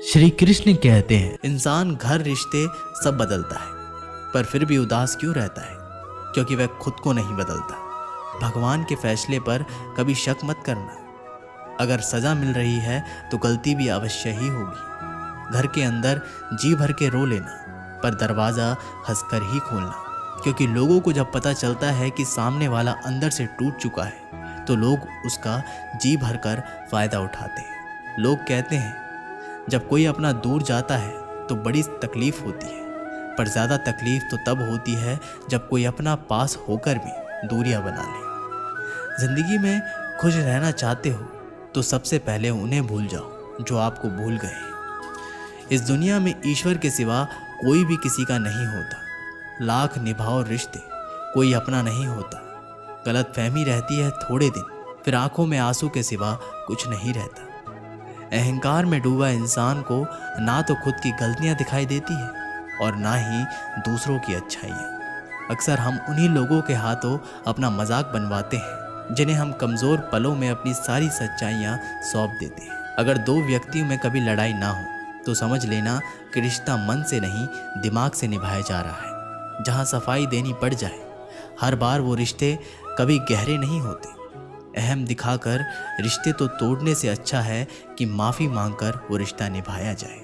श्री कृष्ण कहते हैं, इंसान घर रिश्ते सब बदलता है, पर फिर भी उदास क्यों रहता है? क्योंकि वह खुद को नहीं बदलता। भगवान के फैसले पर कभी शक मत करना। अगर सजा मिल रही है तो गलती भी अवश्य ही होगी। घर के अंदर जी भर के रो लेना, पर दरवाज़ा हंसकर ही खोलना, क्योंकि लोगों को जब पता चलता है कि सामने वाला अंदर से टूट चुका है तो लोग उसका जी भर कर फ़ायदा उठाते हैं। लोग कहते हैं जब कोई अपना दूर जाता है तो बड़ी तकलीफ़ होती है, पर ज़्यादा तकलीफ़ तो तब होती है जब कोई अपना पास होकर भी दूरियां बना ले। ज़िंदगी में खुश रहना चाहते हो तो सबसे पहले उन्हें भूल जाओ जो आपको भूल गए। इस दुनिया में ईश्वर के सिवा कोई भी किसी का नहीं होता। लाख निभाओ रिश्ते, कोई अपना नहीं होता। गलत फहमी रहती है थोड़े दिन, फिर आंखों में आंसू के सिवा कुछ नहीं रहता। अहंकार में डूबा इंसान को ना तो खुद की गलतियां दिखाई देती है और ना ही दूसरों की अच्छाइयाँ। अक्सर हम उन्हीं लोगों के हाथों अपना मजाक बनवाते हैं जिन्हें हम कमज़ोर पलों में अपनी सारी सच्चाइयाँ सौंप देते हैं। अगर दो व्यक्तियों में कभी लड़ाई ना हो तो समझ लेना कि रिश्ता मन से नहीं दिमाग से निभाया जा रहा है। जहाँ सफाई देनी पड़ जाए हर बार, वो रिश्ते कभी गहरे नहीं होते। अहम दिखाकर रिश्ते तो तोड़ने से अच्छा है कि माफ़ी मांगकर वो रिश्ता निभाया जाए।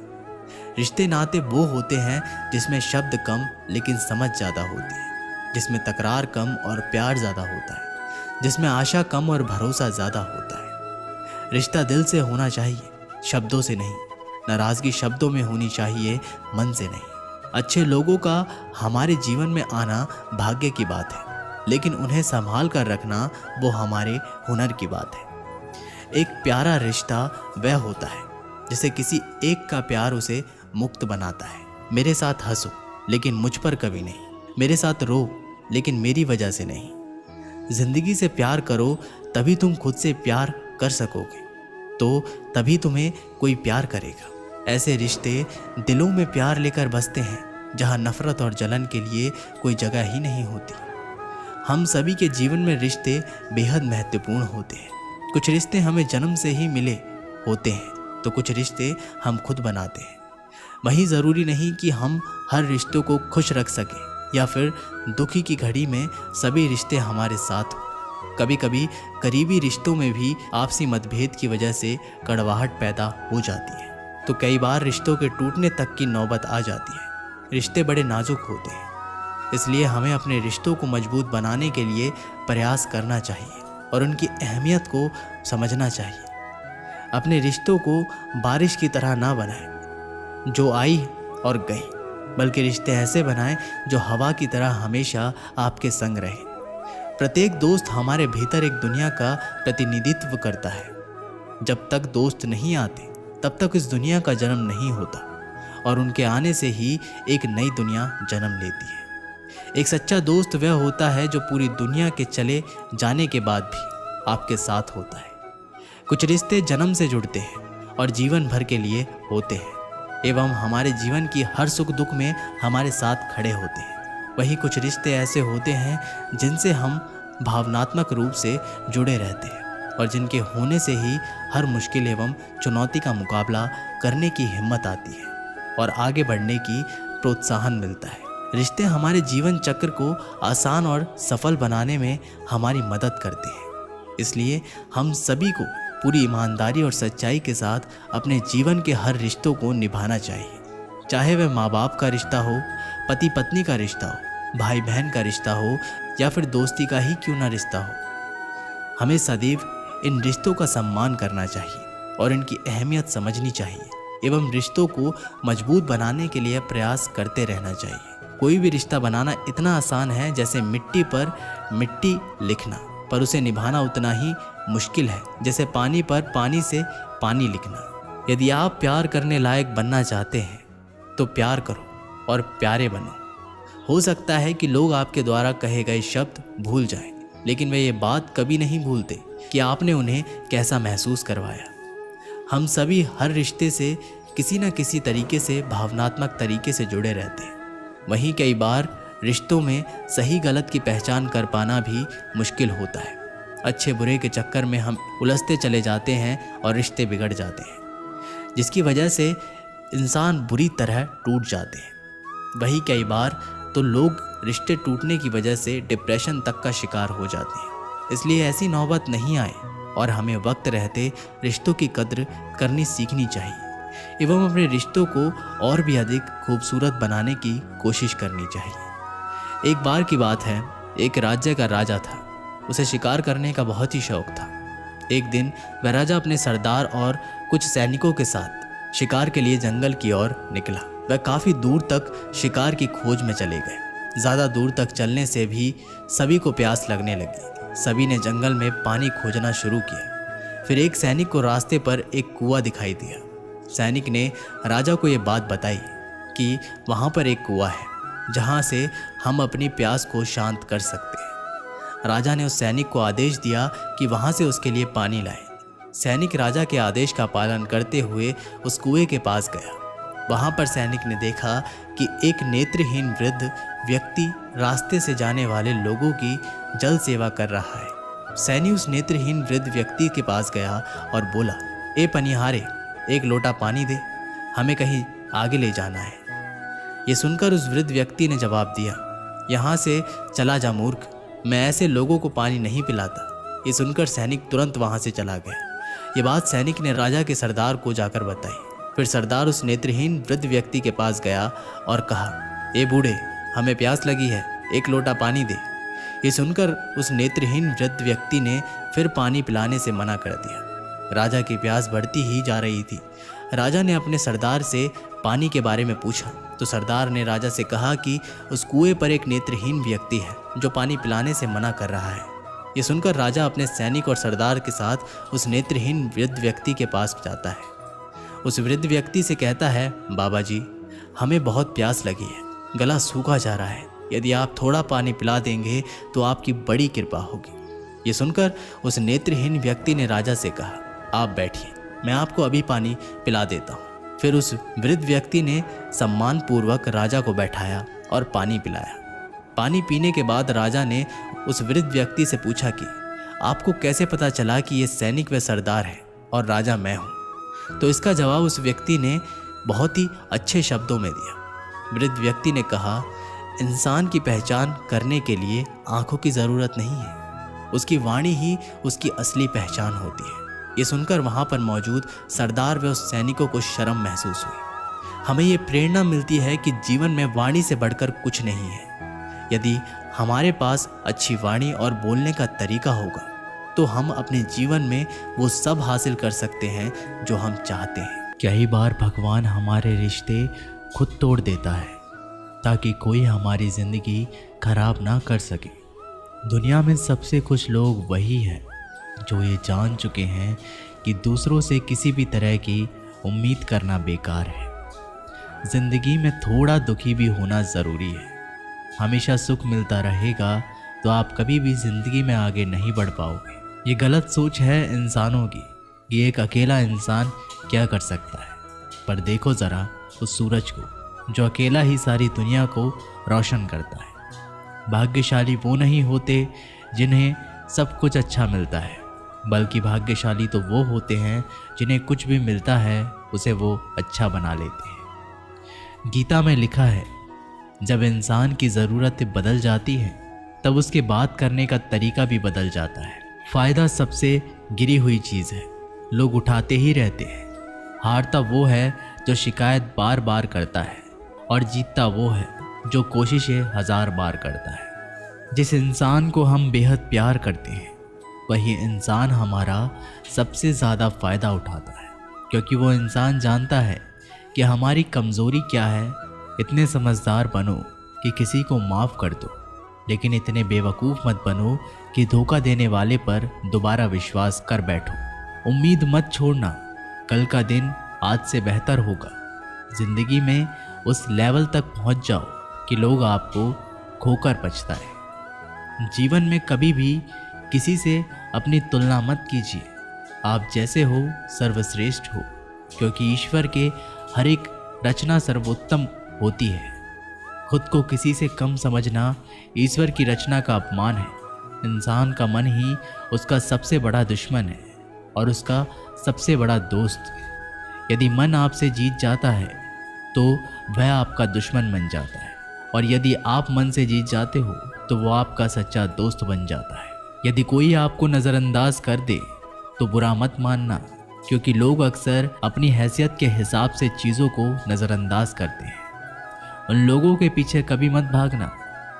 रिश्ते नाते वो होते हैं जिसमें शब्द कम लेकिन समझ ज़्यादा होती है, जिसमें तकरार कम और प्यार ज़्यादा होता है, जिसमें आशा कम और भरोसा ज़्यादा होता है। रिश्ता दिल से होना चाहिए, शब्दों से नहीं। नाराज़गी शब्दों में होनी चाहिए, मन से नहीं। अच्छे लोगों का हमारे जीवन में आना भाग्य की बात है, लेकिन उन्हें संभाल कर रखना वो हमारे हुनर की बात है। एक प्यारा रिश्ता वह होता है जिसे किसी एक का प्यार उसे मुक्त बनाता है। मेरे साथ हंसो लेकिन मुझ पर कभी नहीं, मेरे साथ रो लेकिन मेरी वजह से नहीं। जिंदगी से प्यार करो तभी तुम खुद से प्यार कर सकोगे, तो तभी तुम्हें कोई प्यार करेगा। ऐसे रिश्ते दिलों में प्यार लेकर बसते हैं जहां नफरत और जलन के लिए कोई जगह ही नहीं होती। हम सभी के जीवन में रिश्ते बेहद महत्वपूर्ण होते हैं। कुछ रिश्ते हमें जन्म से ही मिले होते हैं तो कुछ रिश्ते हम खुद बनाते हैं। वही ज़रूरी नहीं कि हम हर रिश्तों को खुश रख सकें या फिर दुखी की घड़ी में सभी रिश्ते हमारे साथ हों। कभी कभी करीबी रिश्तों में भी आपसी मतभेद की वजह से कड़वाहट पैदा हो जाती है, तो कई बार रिश्तों के टूटने तक की नौबत आ जाती है। रिश्ते बड़े नाजुक होते हैं, इसलिए हमें अपने रिश्तों को मजबूत बनाने के लिए प्रयास करना चाहिए और उनकी अहमियत को समझना चाहिए। अपने रिश्तों को बारिश की तरह ना बनाएं जो आई और गई, बल्कि रिश्ते ऐसे बनाएं जो हवा की तरह हमेशा आपके संग रहे। प्रत्येक दोस्त हमारे भीतर एक दुनिया का प्रतिनिधित्व करता है। जब तक दोस्त नहीं आते तब तक इस दुनिया का जन्म नहीं होता, और उनके आने से ही एक नई दुनिया जन्म लेती है। एक सच्चा दोस्त वह होता है जो पूरी दुनिया के चले जाने के बाद भी आपके साथ होता है। कुछ रिश्ते जन्म से जुड़ते हैं और जीवन भर के लिए होते हैं एवं हमारे जीवन की हर सुख दुख में हमारे साथ खड़े होते हैं। वहीं कुछ रिश्ते ऐसे होते हैं जिनसे हम भावनात्मक रूप से जुड़े रहते हैं और जिनके होने से ही हर मुश्किल एवं चुनौती का मुकाबला करने की हिम्मत आती है और आगे बढ़ने की प्रोत्साहन मिलता है। रिश्ते हमारे जीवन चक्र को आसान और सफल बनाने में हमारी मदद करते हैं। इसलिए हम सभी को पूरी ईमानदारी और सच्चाई के साथ अपने जीवन के हर रिश्तों को निभाना चाहिए, चाहे वह माँ बाप का रिश्ता हो, पति पत्नी का रिश्ता हो, भाई बहन का रिश्ता हो या फिर दोस्ती का ही क्यों ना रिश्ता हो। हमें सदैव इन रिश्तों का सम्मान करना चाहिए और इनकी अहमियत समझनी चाहिए एवं रिश्तों को मजबूत बनाने के लिए प्रयास करते रहना चाहिए। कोई भी रिश्ता बनाना इतना आसान है जैसे मिट्टी पर मिट्टी लिखना, पर उसे निभाना उतना ही मुश्किल है जैसे पानी पर पानी से पानी लिखना। यदि आप प्यार करने लायक बनना चाहते हैं तो प्यार करो और प्यारे बनो। हो सकता है कि लोग आपके द्वारा कहे गए शब्द भूल जाएं, लेकिन वे ये बात कभी नहीं भूलते कि आपने उन्हें कैसा महसूस करवाया। हम सभी हर रिश्ते से किसी न किसी तरीके से भावनात्मक तरीके से जुड़े रहते हैं। वहीं कई बार रिश्तों में सही गलत की पहचान कर पाना भी मुश्किल होता है। अच्छे बुरे के चक्कर में हम उलझते चले जाते हैं और रिश्ते बिगड़ जाते हैं, जिसकी वजह से इंसान बुरी तरह टूट जाते हैं। वही कई बार तो लोग रिश्ते टूटने की वजह से डिप्रेशन तक का शिकार हो जाते हैं। इसलिए ऐसी नौबत नहीं आए और हमें वक्त रहते रिश्तों की कद्र करनी सीखनी चाहिए एवं अपने रिश्तों को और भी अधिक खूबसूरत बनाने की कोशिश करनी चाहिए। एक बार की बात है, एक राज्य का राजा था। उसे शिकार करने का बहुत ही शौक था। एक दिन वह राजा अपने सरदार और कुछ सैनिकों के साथ शिकार के लिए जंगल की ओर निकला। वह काफ़ी दूर तक शिकार की खोज में चले गए। ज़्यादा दूर तक चलने से भी सभी को प्यास लगने लगी। सभी ने जंगल में पानी खोजना शुरू किया। फिर एक सैनिक को रास्ते पर एक कुआं दिखाई दिया। सैनिक ने राजा को ये बात बताई कि वहाँ पर एक कुआं है जहाँ से हम अपनी प्यास को शांत कर सकते हैं। राजा ने उस सैनिक को आदेश दिया कि वहाँ से उसके लिए पानी लाए। सैनिक राजा के आदेश का पालन करते हुए उस कुएं के पास गया। वहाँ पर सैनिक ने देखा कि एक नेत्रहीन वृद्ध व्यक्ति रास्ते से जाने वाले लोगों की जल सेवा कर रहा है। सैनिक उस नेत्रहीन वृद्ध व्यक्ति के पास गया और बोला, ए पनिहारे, एक लोटा पानी दे, हमें कहीं आगे ले जाना है। ये सुनकर उस वृद्ध व्यक्ति ने जवाब दिया, यहाँ से चला जा मूर्ख, मैं ऐसे लोगों को पानी नहीं पिलाता। ये सुनकर सैनिक तुरंत वहाँ से चला गया। ये बात सैनिक ने राजा के सरदार को जाकर बताई। फिर सरदार उस नेत्रहीन वृद्ध व्यक्ति के पास गया और कहा, ए बूढ़े, हमें प्यास लगी है, एक लोटा पानी दे। ये सुनकर उस नेत्रहीन वृद्ध व्यक्ति ने फिर पानी पिलाने से मना कर दिया। राजा की प्यास बढ़ती ही जा रही थी। राजा ने अपने सरदार से पानी के बारे में पूछा तो सरदार ने राजा से कहा कि उस कुएं पर एक नेत्रहीन व्यक्ति है जो पानी पिलाने से मना कर रहा है। ये सुनकर राजा अपने सैनिक और सरदार के साथ उस नेत्रहीन वृद्ध व्यक्ति के पास जाता है। उस वृद्ध व्यक्ति से कहता है, बाबा जी, हमें बहुत प्यास लगी है, गला सूखा जा रहा है, यदि आप थोड़ा पानी पिला देंगे तो आपकी बड़ी कृपा होगी। ये सुनकर उस नेत्रहीन व्यक्ति ने राजा से कहा, आप बैठिए, मैं आपको अभी पानी पिला देता हूँ। फिर उस वृद्ध व्यक्ति ने सम्मानपूर्वक राजा को बैठाया और पानी पिलाया। पानी पीने के बाद राजा ने उस वृद्ध व्यक्ति से पूछा कि आपको कैसे पता चला कि ये सैनिक व सरदार है और राजा मैं हूँ? तो इसका जवाब उस व्यक्ति ने बहुत ही अच्छे शब्दों में दिया। वृद्ध व्यक्ति ने कहा, इंसान की पहचान करने के लिए आंखों की ज़रूरत नहीं है, उसकी वाणी ही उसकी असली पहचान होती है। ये सुनकर वहाँ पर मौजूद सरदार व उस सैनिकों को शर्म महसूस हुई। हमें ये प्रेरणा मिलती है कि जीवन में वाणी से बढ़कर कुछ नहीं है। यदि हमारे पास अच्छी वाणी और बोलने का तरीका होगा तो हम अपने जीवन में वो सब हासिल कर सकते हैं जो हम चाहते हैं। कई बार भगवान हमारे रिश्ते खुद तोड़ देता है ताकि कोई हमारी ज़िंदगी खराब ना कर सके। दुनिया में सबसे खुश लोग वही हैं जो ये जान चुके हैं कि दूसरों से किसी भी तरह की उम्मीद करना बेकार है। ज़िंदगी में थोड़ा दुखी भी होना ज़रूरी है। हमेशा सुख मिलता रहेगा तो आप कभी भी ज़िंदगी में आगे नहीं बढ़ पाओगे। ये गलत सोच है इंसानों की कि एक अकेला इंसान क्या कर सकता है। पर देखो ज़रा उस सूरज को जो अकेला ही सारी दुनिया को रोशन करता है। भाग्यशाली वो नहीं होते जिन्हें सब कुछ अच्छा मिलता है, बल्कि भाग्यशाली तो वो होते हैं जिन्हें कुछ भी मिलता है उसे वो अच्छा बना लेते हैं। गीता में लिखा है, जब इंसान की ज़रूरतें बदल जाती हैं तब उसके बात करने का तरीका भी बदल जाता है। फ़ायदा सबसे गिरी हुई चीज़ है, लोग उठाते ही रहते हैं। हारता वो है जो शिकायत बार बार करता है और जीतता वो है जो कोशिशें 1000 बार करता है। जिस इंसान को हम बेहद प्यार करते हैं वही इंसान हमारा सबसे ज़्यादा फ़ायदा उठाता है, क्योंकि वो इंसान जानता है कि हमारी कमज़ोरी क्या है। इतने समझदार बनो कि किसी को माफ़ कर दो, लेकिन इतने बेवकूफ़ मत बनो कि धोखा देने वाले पर दोबारा विश्वास कर बैठो। उम्मीद मत छोड़ना, कल का दिन आज से बेहतर होगा। ज़िंदगी में उस लेवल तक पहुंच जाओ कि लोग आपको खोकर पछताएं। जीवन में कभी भी किसी से अपनी तुलना मत कीजिए। आप जैसे हो सर्वश्रेष्ठ हो, क्योंकि ईश्वर के हर एक रचना सर्वोत्तम होती है। खुद को किसी से कम समझना ईश्वर की रचना का अपमान है। इंसान का मन ही उसका सबसे बड़ा दुश्मन है और उसका सबसे बड़ा दोस्त। यदि मन आपसे जीत जाता है तो वह आपका दुश्मन बन जाता है, और यदि आप मन से जीत जाते हो तो वो आपका सच्चा दोस्त बन जाता है। यदि कोई आपको नज़रअंदाज कर दे तो बुरा मत मानना, क्योंकि लोग अक्सर अपनी हैसियत के हिसाब से चीज़ों को नज़रअंदाज करते हैं। उन लोगों के पीछे कभी मत भागना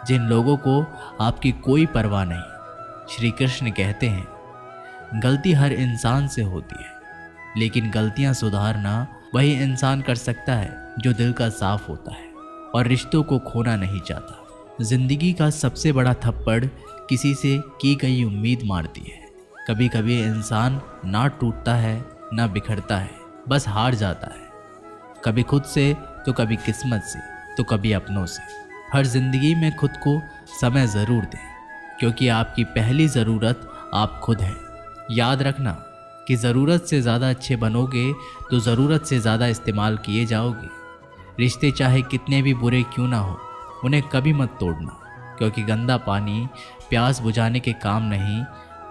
जिन लोगों को आपकी कोई परवाह नहीं। श्री कृष्ण कहते हैं, गलती हर इंसान से होती है, लेकिन गलतियां सुधारना वही इंसान कर सकता है जो दिल का साफ होता है और रिश्तों को खोना नहीं चाहता। जिंदगी का सबसे बड़ा थप्पड़ किसी से की गई उम्मीद मारती है। कभी कभी इंसान ना टूटता है ना बिखरता है, बस हार जाता है, कभी खुद से तो कभी किस्मत से तो कभी अपनों से। हर जिंदगी में खुद को समय ज़रूर दें, क्योंकि आपकी पहली ज़रूरत आप खुद हैं। याद रखना कि ज़रूरत से ज़्यादा अच्छे बनोगे तो ज़रूरत से ज़्यादा इस्तेमाल किए जाओगे। रिश्ते चाहे कितने भी बुरे क्यों ना हो, उन्हें कभी मत तोड़ना, क्योंकि गंदा पानी प्यास बुझाने के काम नहीं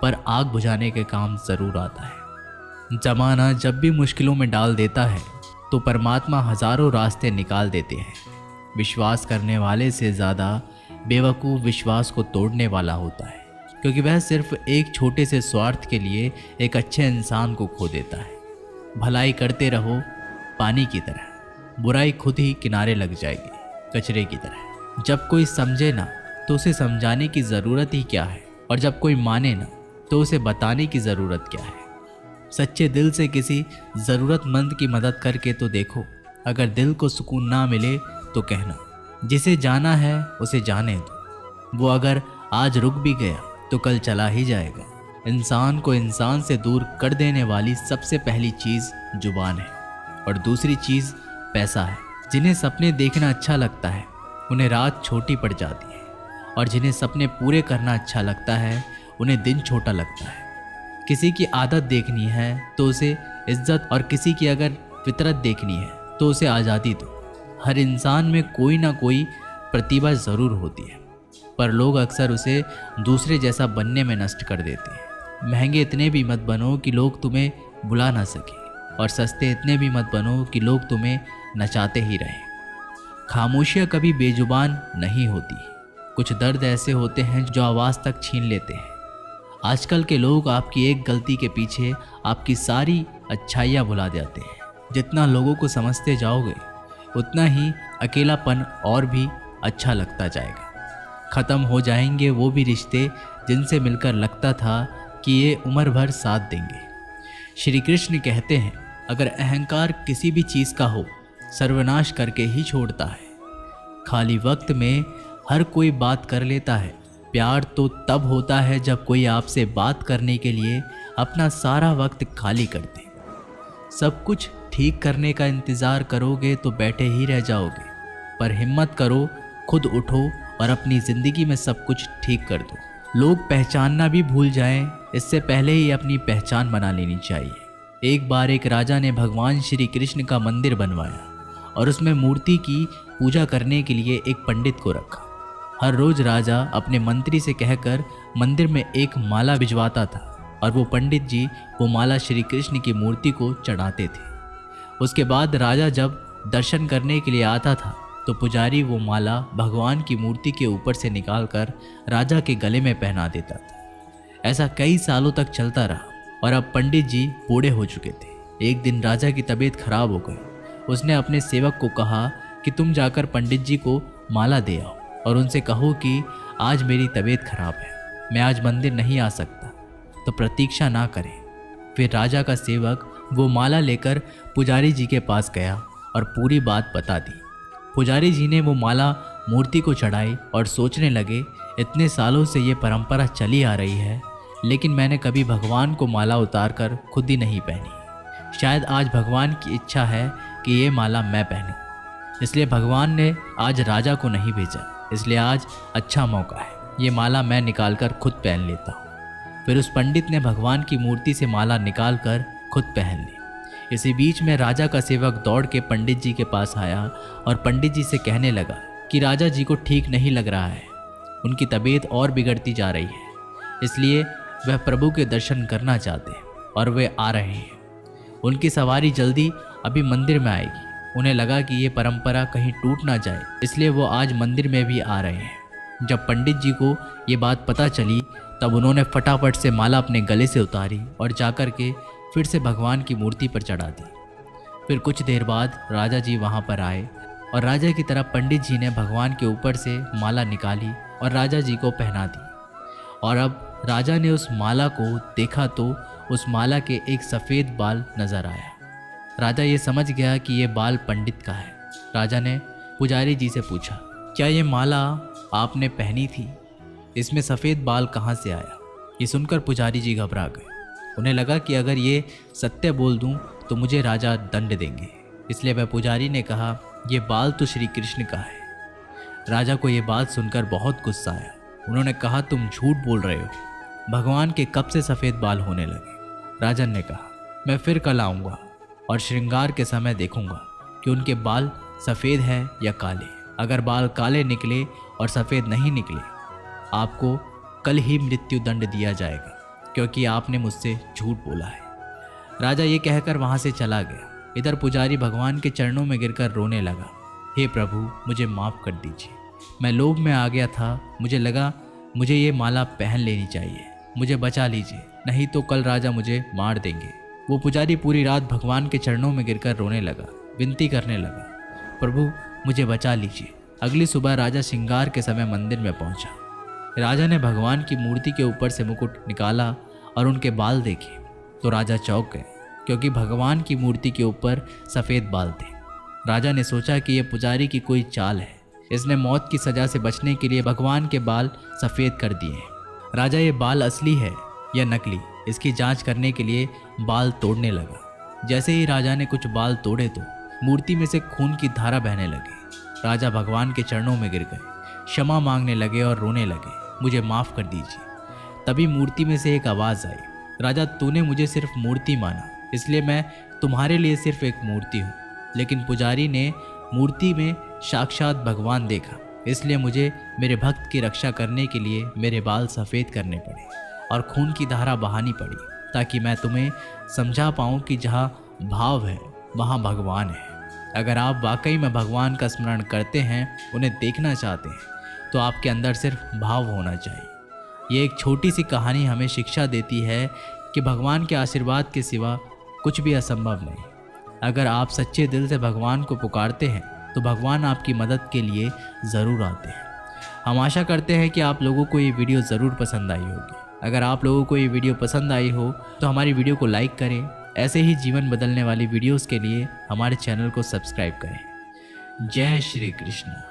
पर आग बुझाने के काम ज़रूर आता है। ज़माना जब भी मुश्किलों में डाल देता है तो परमात्मा हज़ारों रास्ते निकाल देते हैं। विश्वास करने वाले से ज़्यादा बेवकूफ़ विश्वास को तोड़ने वाला होता है, क्योंकि वह सिर्फ एक छोटे से स्वार्थ के लिए एक अच्छे इंसान को खो देता है। भलाई करते रहो पानी की तरह, बुराई खुद ही किनारे लग जाएगी कचरे की तरह। जब कोई समझे ना तो उसे समझाने की ज़रूरत ही क्या है, और जब कोई माने ना तो उसे बताने की ज़रूरत क्या है। सच्चे दिल से किसी ज़रूरतमंद की मदद करके तो देखो। अगर दिल को सुकून ना मिले तो कहना, जिसे जाना है उसे जाने दो। वो अगर आज रुक भी गया तो कल चला ही जाएगा। इंसान को इंसान से दूर कर देने वाली सबसे पहली चीज़ जुबान है, और दूसरी चीज़ पैसा है। जिन्हें सपने देखना अच्छा लगता है उन्हें रात छोटी पड़ जाती है, और जिन्हें सपने पूरे करना अच्छा लगता है उन्हें दिन छोटा लगता है। किसी की आदत देखनी है तो उसे इज्जत, और किसी की अगर फितरत देखनी है तो उसे आज़ादी दो। हर इंसान में कोई ना कोई प्रतिभा ज़रूर होती है, पर लोग अक्सर उसे दूसरे जैसा बनने में नष्ट कर देते हैं। महंगे इतने भी मत बनो कि लोग तुम्हें बुला ना सके, और सस्ते इतने भी मत बनो कि लोग तुम्हें नचाते ही रहें। खामोशियाँ कभी बेजुबान नहीं होती। कुछ दर्द ऐसे होते हैं जो आवाज़ तक छीन लेते हैं। आजकल के लोग आपकी एक गलती के पीछे आपकी सारी अच्छाइयाँ भुला जाते हैं। जितना लोगों को समझते जाओगे उतना ही अकेलापन और भी अच्छा लगता जाएगा। ख़त्म हो जाएंगे वो भी रिश्ते जिनसे मिलकर लगता था कि ये उम्र भर साथ देंगे। श्री कृष्ण कहते हैं, अगर अहंकार किसी भी चीज़ का हो सर्वनाश करके ही छोड़ता है। खाली वक्त में हर कोई बात कर लेता है। प्यार तो तब होता है जब कोई आपसे बात करने के लिए अपना सारा वक्त खाली कर दे। सब कुछ ठीक करने का इंतज़ार करोगे तो बैठे ही रह जाओगे, पर हिम्मत करो, खुद उठो और अपनी ज़िंदगी में सब कुछ ठीक कर दो। लोग पहचानना भी भूल जाएं, इससे पहले ही अपनी पहचान बना लेनी चाहिए। एक बार एक राजा ने भगवान श्री कृष्ण का मंदिर बनवाया और उसमें मूर्ति की पूजा करने के लिए एक पंडित को रखा। हर रोज़ राजा अपने मंत्री से कहकर मंदिर में एक माला भिजवाता था और वो पंडित जी वो माला श्री कृष्ण की मूर्ति को चढ़ाते थे। उसके बाद राजा जब दर्शन करने के लिए आता था तो पुजारी वो माला भगवान की मूर्ति के ऊपर से निकालकर राजा के गले में पहना देता था। ऐसा कई सालों तक चलता रहा और अब पंडित जी बूढ़े हो चुके थे। एक दिन राजा की तबीयत खराब हो गई। उसने अपने सेवक को कहा कि तुम जाकर पंडित जी को माला दे आओ और उनसे कहो कि आज मेरी तबीयत खराब है, मैं आज मंदिर नहीं आ सकता, तो प्रतीक्षा ना करें। फिर राजा का सेवक वो माला लेकर पुजारी जी के पास गया और पूरी बात बता दी। पुजारी जी ने वो माला मूर्ति को चढ़ाई और सोचने लगे, इतने सालों से ये परंपरा चली आ रही है, लेकिन मैंने कभी भगवान को माला उतार कर खुद ही नहीं पहनी। शायद आज भगवान की इच्छा है कि ये माला मैं पहनूं, इसलिए भगवान ने आज राजा को नहीं भेजा, इसलिए आज अच्छा मौका है, ये माला मैं निकाल कर खुद पहन लेता हूँ। फिर उस पंडित ने भगवान की मूर्ति से माला निकाल कर खुद पहन ली। इसी बीच में राजा का सेवक दौड़ के पंडित जी के पास आया और पंडित जी से कहने लगा कि राजा जी को ठीक नहीं लग रहा है, उनकी तबीयत और बिगड़ती जा रही है, इसलिए वह प्रभु के दर्शन करना चाहते हैं और वे आ रहे हैं। उनकी सवारी जल्दी अभी मंदिर में आएगी, उन्हें लगा कि ये परंपरा कहीं टूट ना जाए, इसलिए वो आज मंदिर में भी आ रहे हैं। जब पंडित जी को ये बात पता चली तब उन्होंने फटाफट से माला अपने गले से उतारी और जाकर के फिर से भगवान की मूर्ति पर चढ़ा दी। फिर कुछ देर बाद राजा जी वहाँ पर आए और राजा की तरफ पंडित जी ने भगवान के ऊपर से माला निकाली और राजा जी को पहना दी। और अब राजा ने उस माला को देखा तो उस माला के एक सफ़ेद बाल नज़र आया। राजा ये समझ गया कि ये बाल पंडित का है। राजा ने पुजारी जी से पूछा, क्या ये माला आपने पहनी थी? इसमें सफ़ेद बाल कहाँ से आया? ये सुनकर पुजारी जी घबरा गए। उन्हें लगा कि अगर ये सत्य बोल दूं तो मुझे राजा दंड देंगे, इसलिए वह पुजारी ने कहा, ये बाल तो श्री कृष्ण का है। राजा को ये बात सुनकर बहुत गुस्सा आया। उन्होंने कहा, तुम झूठ बोल रहे हो, भगवान के कब से सफ़ेद बाल होने लगे? राजन ने कहा, मैं फिर कल आऊँगा और श्रृंगार के समय देखूंगा कि उनके बाल सफ़ेद है या काले। अगर बाल काले निकले और सफ़ेद नहीं निकले, आपको कल ही मृत्यु दंड दिया जाएगा, क्योंकि आपने मुझसे झूठ बोला है। राजा ये कहकर वहाँ से चला गया। इधर पुजारी भगवान के चरणों में गिरकर रोने लगा, हे प्रभु, मुझे माफ़ कर दीजिए, मैं लोभ में आ गया था, मुझे लगा मुझे ये माला पहन लेनी चाहिए, मुझे बचा लीजिए, नहीं तो कल राजा मुझे मार देंगे। वो पुजारी पूरी रात भगवान के चरणों में गिरकर रोने लगा, विनती करने लगा, प्रभु मुझे बचा लीजिए। अगली सुबह राजा श्रृंगार के समय मंदिर में पहुंचा। राजा ने भगवान की मूर्ति के ऊपर से मुकुट निकाला और उनके बाल देखे तो राजा चौंक गए, क्योंकि भगवान की मूर्ति के ऊपर सफ़ेद बाल थे। राजा ने सोचा कि यह पुजारी की कोई चाल है, इसने मौत की सज़ा से बचने के लिए भगवान के बाल सफ़ेद कर दिए हैं। राजा ये बाल असली है या नकली, इसकी जांच करने के लिए बाल तोड़ने लगा। जैसे ही राजा ने कुछ बाल तोड़े तो मूर्ति में से खून की धारा बहने लगी। राजा भगवान के चरणों में गिर गए, क्षमा मांगने लगे और रोने लगे, मुझे माफ़ कर दीजिए। तभी मूर्ति में से एक आवाज़ आई, राजा तूने मुझे सिर्फ मूर्ति माना, इसलिए मैं तुम्हारे लिए सिर्फ एक मूर्ति हूँ। लेकिन पुजारी ने मूर्ति में साक्षात भगवान देखा, इसलिए मुझे मेरे भक्त की रक्षा करने के लिए मेरे बाल सफ़ेद करने पड़े और खून की धारा बहानी पड़ी, ताकि मैं तुम्हें समझा पाऊँ कि जहाँ भाव है वहाँ भगवान है। अगर आप वाकई में भगवान का स्मरण करते हैं, उन्हें देखना चाहते हैं, तो आपके अंदर सिर्फ भाव होना चाहिए। ये एक छोटी सी कहानी हमें शिक्षा देती है कि भगवान के आशीर्वाद के सिवा कुछ भी असंभव नहीं। अगर आप सच्चे दिल से भगवान को पुकारते हैं तो भगवान आपकी मदद के लिए ज़रूर आते हैं। हम आशा करते हैं कि आप लोगों को ये वीडियो ज़रूर पसंद आई होगी। अगर आप लोगों को ये वीडियो पसंद आई हो तो हमारी वीडियो को लाइक करें। ऐसे ही जीवन बदलने वाली वीडियोस के लिए हमारे चैनल को सब्सक्राइब करें। जय श्री कृष्ण।